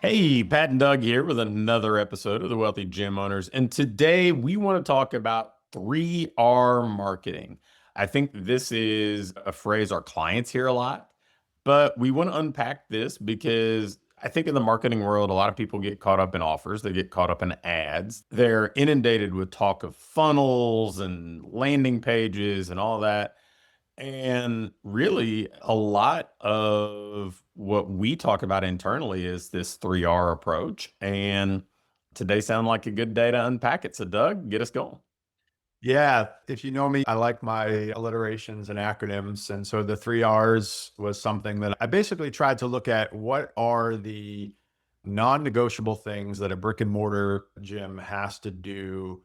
Hey, Pat and Doug here with another episode of the Wealthy Gym Owners. And today we want to talk about 3R marketing. I think this is a phrase our clients hear a lot, but we want to unpack this because I think in the marketing world, a lot of people get caught up in offers, they get caught up in ads. They're inundated with talk of funnels and landing pages and all that. And really, a lot of what we talk about internally is this 3R approach. And today sound like a good day to unpack it. So, Doug, get us going. Yeah, if you know me, I like my alliterations and acronyms. And so the three R's was something that I basically tried to look at what are the non-negotiable things that a brick and mortar gym has to do.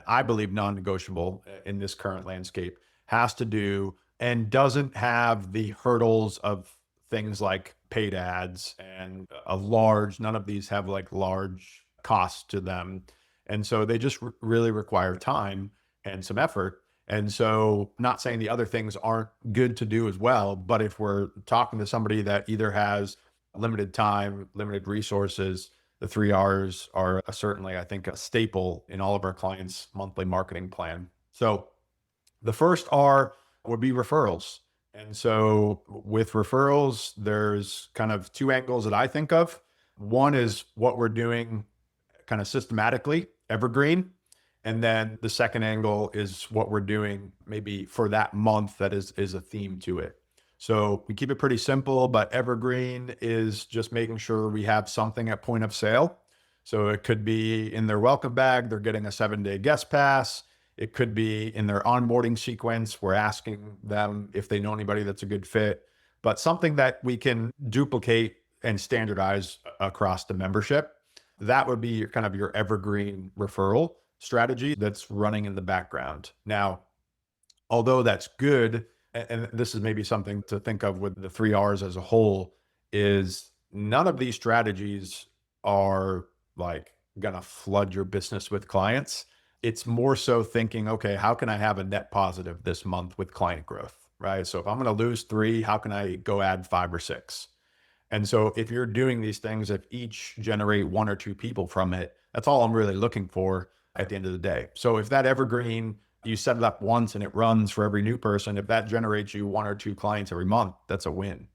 I believe non-negotiable in this current landscape has to do and doesn't have the hurdles of things like paid ads and none of these have like large costs to them. And so they just really require time and some effort. And so, not saying the other things aren't good to do as well, but if we're talking to somebody that either has limited time, limited resources, the three R's are certainly, I think, a staple in all of our clients' monthly marketing plan. So, the first R would be referrals. And so, with referrals, there's kind of two angles that I think of. One is what we're doing kind of systematically, evergreen. And then the second angle is what we're doing maybe for that month that is a theme to it. So we keep it pretty simple, but evergreen is just making sure we have something at point of sale. So it could be in their welcome bag, they're getting a 7-day guest pass. It could be in their onboarding sequence. We're asking them if they know anybody that's a good fit, but something that we can duplicate and standardize across the membership. That would be kind of your evergreen referral strategy that's running in the background. Now, although that's good, and this is maybe something to think of with the three R's as a whole, is none of these strategies are like going to flood your business with clients. It's more so thinking, okay, how can I have a net positive this month with client growth, right? So if I'm going to lose three, how can I go add five or six? And so if you're doing these things, if each generate one or two people from it, that's all I'm really looking for at the end of the day. So if that evergreen, you set it up once and it runs for every new person, if that generates you one or two clients every month, that's a win.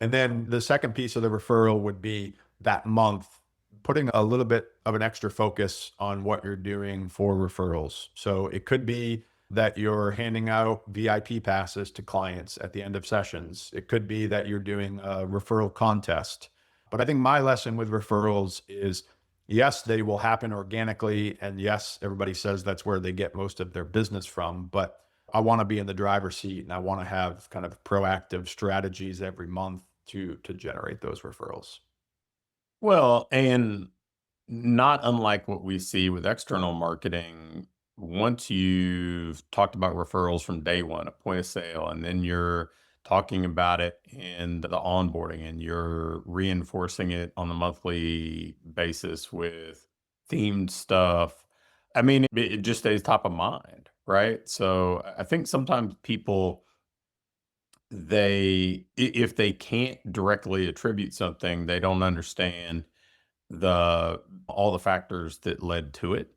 And then the second piece of the referral would be that month, putting a little bit of an extra focus on what you're doing for referrals. So it could be that you're handing out VIP passes to clients at the end of sessions. It could be that you're doing a referral contest. But I think my lesson with referrals is yes, they will happen organically. And yes, everybody says that's where they get most of their business from. But I want to be in the driver's seat and I want to have kind of proactive strategies every month to generate those referrals. Well, and not unlike what we see with external marketing, once you've talked about referrals from day one, a point of sale, and then you're talking about it in the onboarding and you're reinforcing it on a monthly basis with themed stuff. I mean, it just stays top of mind, right? So I think sometimes people, if they can't directly attribute something, they don't understand the all the factors that led to it.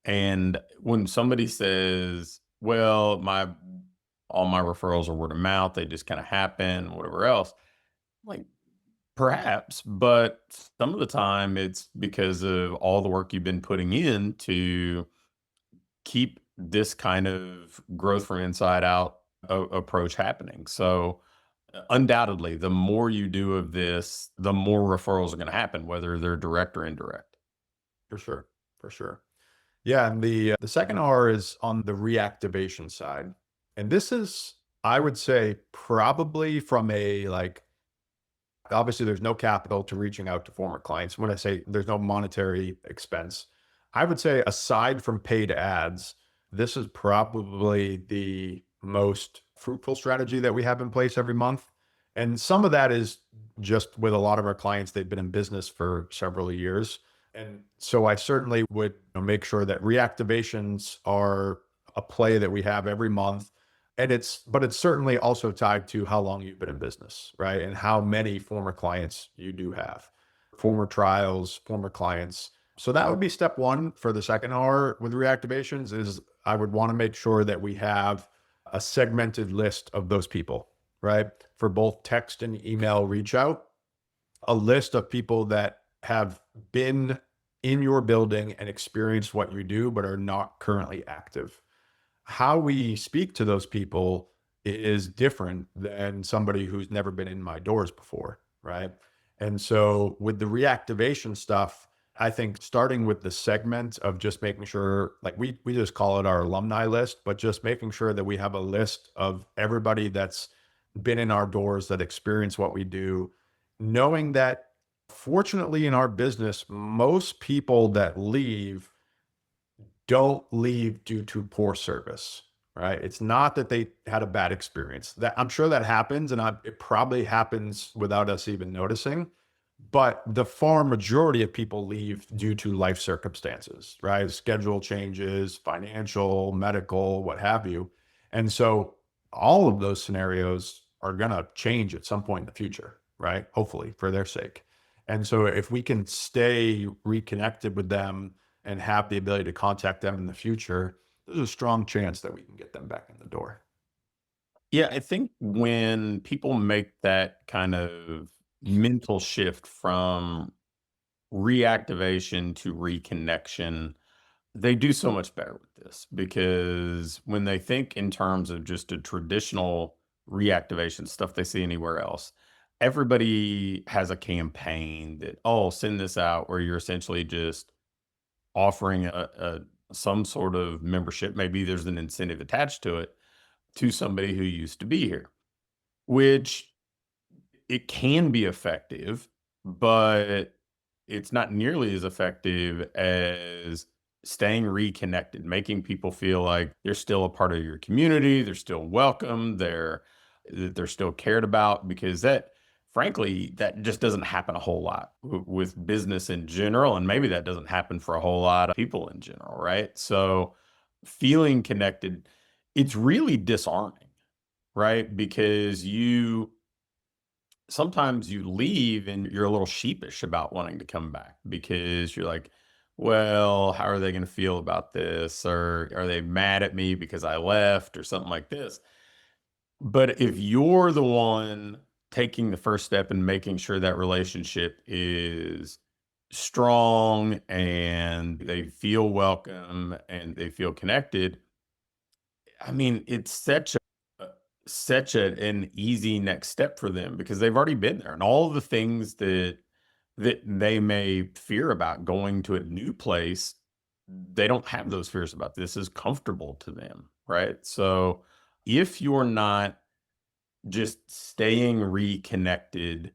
And when somebody says, "Well, my all my referrals are word of mouth, they just kind of happen, whatever else," like perhaps, but some of the time it's because of all the work you've been putting in to keep this kind of growth from inside out approach happening. So, undoubtedly, the more you do of this, the more referrals are going to happen, whether they're direct or indirect. For sure. For sure. Yeah, and the second R is on the reactivation side. And this is, I would say, probably from a like obviously there's no capital to reaching out to former clients. When I say there's no monetary expense, I would say aside from paid ads, this is probably the most fruitful strategy that we have in place every month. And some of that is just with a lot of our clients, they've been in business for several years. And so I certainly would make sure that reactivations are a play that we have every month. But it's certainly also tied to how long you've been in business, right? And how many former clients you do have. former trials, former clients. So that would be step one for the second R with reactivations is I would want to make sure that we have a segmented list of those people, right? For both text and email reach out, a list of people that have been in your building and experienced what you do, but are not currently active. How we speak to those people is different than somebody who's never been in my doors before, right? And so with the reactivation stuff, I think starting with the segment of just making sure, like we just call it our alumni list, but just making sure that we have a list of everybody that's been in our doors that experience what we do, knowing that fortunately in our business, most people that leave don't leave due to poor service, right? It's not that they had a bad experience. That I'm sure that happens, and it probably happens without us even noticing. But the far majority of people leave due to life circumstances, right? Schedule changes, financial, medical, what have you. And so all of those scenarios are going to change at some point in the future, right? Hopefully for their sake. And so if we can stay reconnected with them and have the ability to contact them in the future, there's a strong chance that we can get them back in the door. Yeah, I think when people make that kind of mental shift from reactivation to reconnection, they do so much better with this because when they think in terms of just a traditional reactivation stuff they see anywhere else, everybody has a campaign that, oh, send this out where you're essentially just offering a some sort of membership. Maybe there's an incentive attached to it to somebody who used to be here, which it can be effective, but it's not nearly as effective as staying reconnected, making people feel like they're still a part of your community, they're still welcome, they're still cared about because that frankly that just doesn't happen a whole lot with business in general and maybe that doesn't happen for a whole lot of people in general, right? So feeling connected, it's really disarming, right? Because you sometimes you leave and you're a little sheepish about wanting to come back because you're like, well, how are they going to feel about this? Or are they mad at me because I left or something like this? But if you're the one taking the first step and making sure that relationship is strong and they feel welcome and they feel connected, I mean, it's an easy next step for them because they've already been there and all the things that they may fear about going to a new place, they don't have those fears about. This is comfortable to them, right? So if you're not just staying connected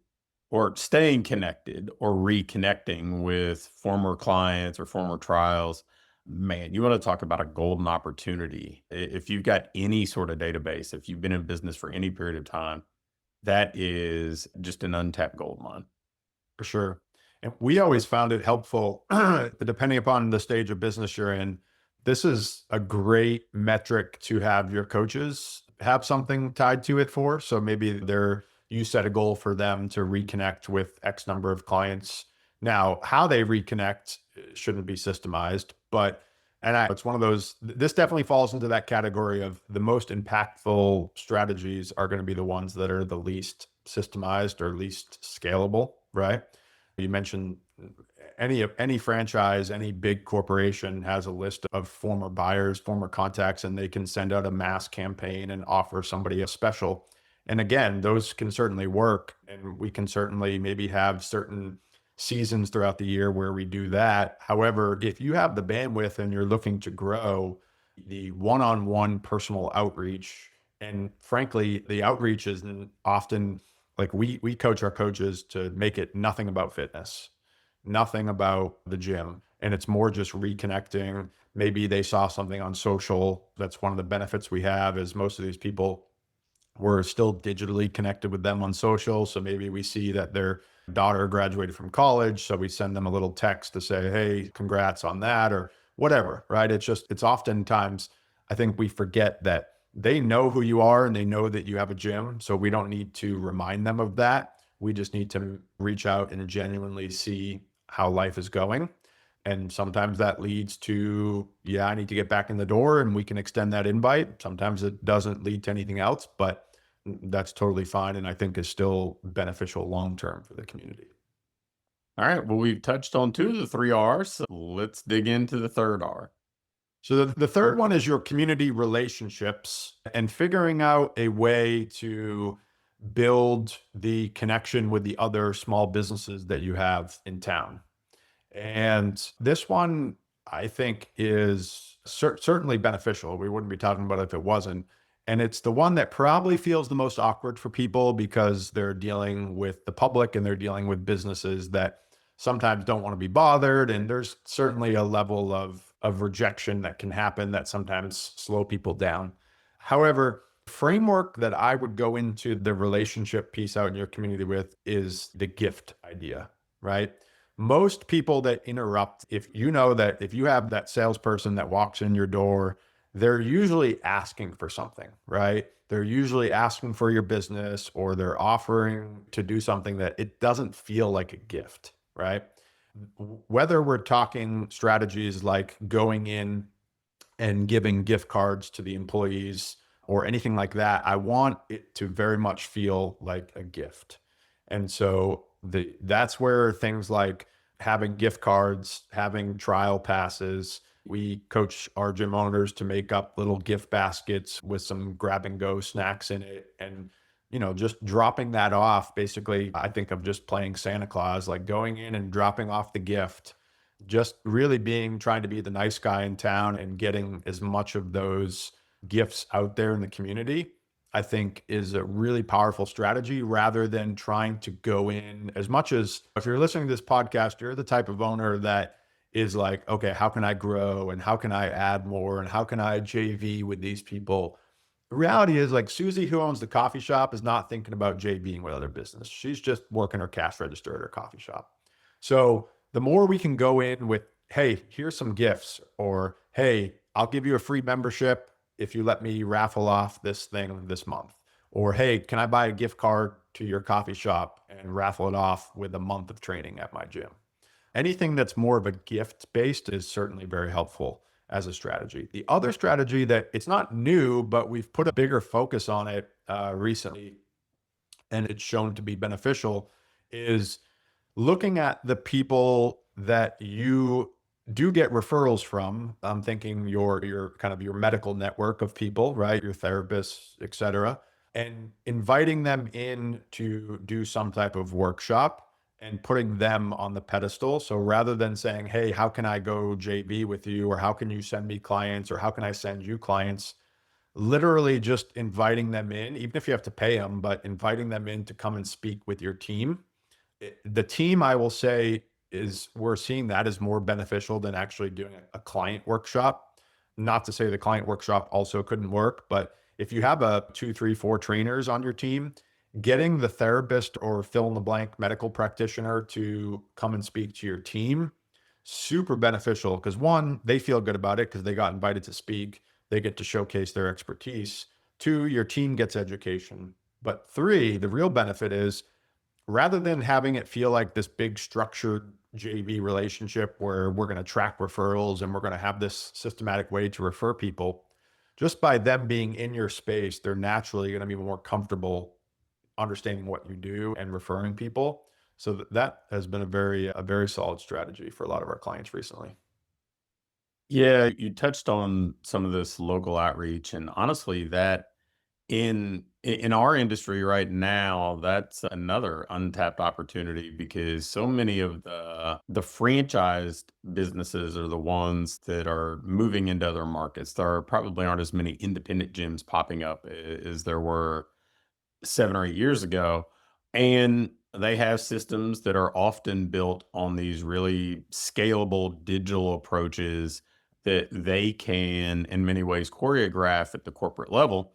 or reconnecting with former clients or former trials, man, you want to talk about a golden opportunity. If you've got any sort of database, if you've been in business for any period of time, that is just an untapped gold mine. For sure. And we always found it helpful, depending upon the stage of business you're in. This is a great metric to have your coaches have something tied to it for. So maybe you set a goal for them to reconnect with X number of clients. Now, how they reconnect shouldn't be systemized, but it's one of those, this definitely falls into that category of the most impactful strategies are going to be the ones that are the least systemized or least scalable, right? You mentioned any franchise, any big corporation has a list of former buyers, former contacts, and they can send out a mass campaign and offer somebody a special. And again, those can certainly work. And we can certainly maybe have certain seasons throughout the year where we do that. However, if you have the bandwidth and you're looking to grow the one-on-one personal outreach, and frankly, the outreach is often like we coach our coaches to make it nothing about fitness, nothing about the gym. And it's more just reconnecting. Maybe they saw something on social. That's one of the benefits we have is most of these people, we're still digitally connected with them on social. So maybe we see that their daughter graduated from college. So we send them a little text to say, hey, congrats on that or whatever, right? It's oftentimes, I think we forget that they know who you are and they know that you have a gym. So we don't need to remind them of that. We just need to reach out and genuinely see how life is going. And sometimes that leads to, yeah, I need to get back in the door and we can extend that invite. Sometimes it doesn't lead to anything else, but that's totally fine. And I think is still beneficial long term for the community. All right. Well, we've touched on two of the three R's. So let's dig into the third R. So the third one is your community relationships and figuring out a way to build the connection with the other small businesses that you have in town. And this one, I think, is certainly beneficial. We wouldn't be talking about it if it wasn't. And it's the one that probably feels the most awkward for people because they're dealing with the public and they're dealing with businesses that sometimes don't want to be bothered. And there's certainly a level of rejection that can happen that sometimes slow people down. However, framework that I would go into the relationship piece out in your community with is the gift idea, right? Most people that interrupt, if you know that if you have that salesperson that walks in your door, they're usually asking for something, right? They're usually asking for your business or they're offering to do something that it doesn't feel like a gift, right? Whether we're talking strategies like going in and giving gift cards to the employees or anything like that, I want it to very much feel like a gift. And so that's where things like having gift cards, having trial passes, we coach our gym owners to make up little gift baskets with some grab and go snacks in it. And, just dropping that off, basically, I think of just playing Santa Claus, like going in and dropping off the gift, just really trying to be the nice guy in town and getting as much of those gifts out there in the community, I think is a really powerful strategy rather than trying to go in as much as if you're listening to this podcast, you're the type of owner that is like, okay, how can I grow and how can I add more and how can I JV with these people? The reality is like Susie, who owns the coffee shop, is not thinking about JVing with other business. She's just working her cash register at her coffee shop. So the more we can go in with, hey, here's some gifts, or hey, I'll give you a free membership if you let me raffle off this thing this month. Or hey, can I buy a gift card to your coffee shop and raffle it off with a month of training at my gym? Anything that's more of a gift based is certainly very helpful as a strategy. The other strategy that it's not new, but we've put a bigger focus on it recently, and it's shown to be beneficial, is looking at the people that you do get referrals from. I'm thinking your kind of your medical network of people, right? Your therapists, et cetera, and inviting them in to do some type of workshop and putting them on the pedestal. So rather than saying, hey, how can I go JV with you? Or how can you send me clients? Or how can I send you clients? Literally just inviting them in, even if you have to pay them, but inviting them in to come and speak with your team. The team, I will say, is we're seeing that as more beneficial than actually doing a client workshop. Not to say the client workshop also couldn't work, but if you have a two, three, four trainers on your team, getting the therapist or fill in the blank medical practitioner to come and speak to your team, super beneficial because one, they feel good about it because they got invited to speak. They get to showcase their expertise. Two, your team gets education. But three, the real benefit is rather than having it feel like this big structured JV relationship where we're going to track referrals and we're going to have this systematic way to refer people, just by them being in your space, they're naturally going to be more comfortable understanding what you do and referring people. So that has been a very solid strategy for a lot of our clients recently. Yeah, you touched on some of this local outreach, and honestly, that in our industry right now, that's another untapped opportunity because so many of the franchised businesses are the ones that are moving into other markets. There probably aren't as many independent gyms popping up as there were 7 or 8 years ago. And they have systems that are often built on these really scalable digital approaches that they can, in many ways, choreograph at the corporate level.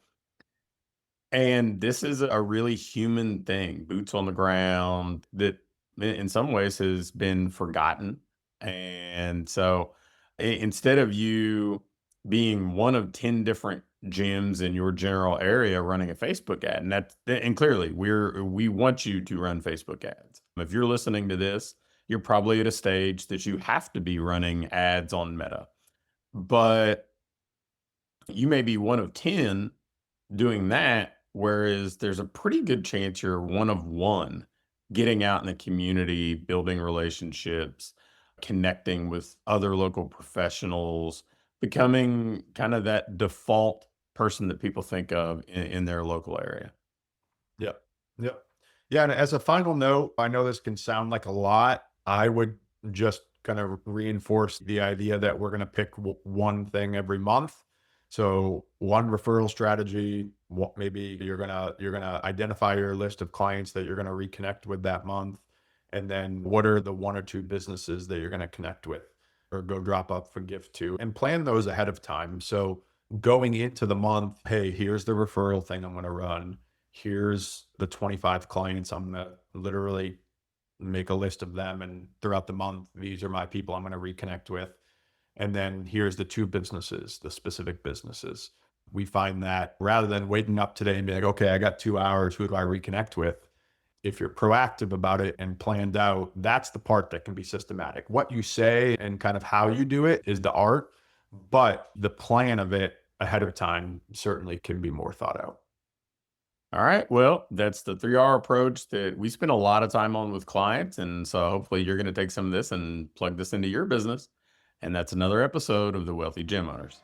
And this is a really human thing, boots on the ground, that in some ways has been forgotten. And so instead of you being one of 10 different gyms in your general area running a Facebook ad. And clearly we want you to run Facebook ads. If you're listening to this, you're probably at a stage that you have to be running ads on Meta. But you may be one of 10 doing that, whereas there's a pretty good chance you're one of one getting out in the community, building relationships, connecting with other local professionals, becoming kind of that default person that people think of in their local area. Yep. Yep. Yeah. And as a final note, I know this can sound like a lot. I would just kind of reinforce the idea that we're going to pick one thing every month. So one referral strategy, what maybe you're gonna identify your list of clients that you're gonna reconnect with that month, and then what are the one or two businesses that you're gonna connect with or go drop off a gift to, and plan those ahead of time. So going into the month, hey, here's the referral thing I'm gonna run. Here's the 25 clients I'm gonna literally make a list of them, and throughout the month, these are my people I'm gonna reconnect with. And then here's the two businesses, the specific businesses. We find that rather than waking up today and be like, okay, I got 2 hours, who do I reconnect with? If you're proactive about it and planned out, that's the part that can be systematic. What you say and kind of how you do it is the art, but the plan of it ahead of time certainly can be more thought out. All right. Well, that's the 3R approach that we spend a lot of time on with clients. And so hopefully you're going to take some of this and plug this into your business. And that's another episode of The Wealthy Gym Owners.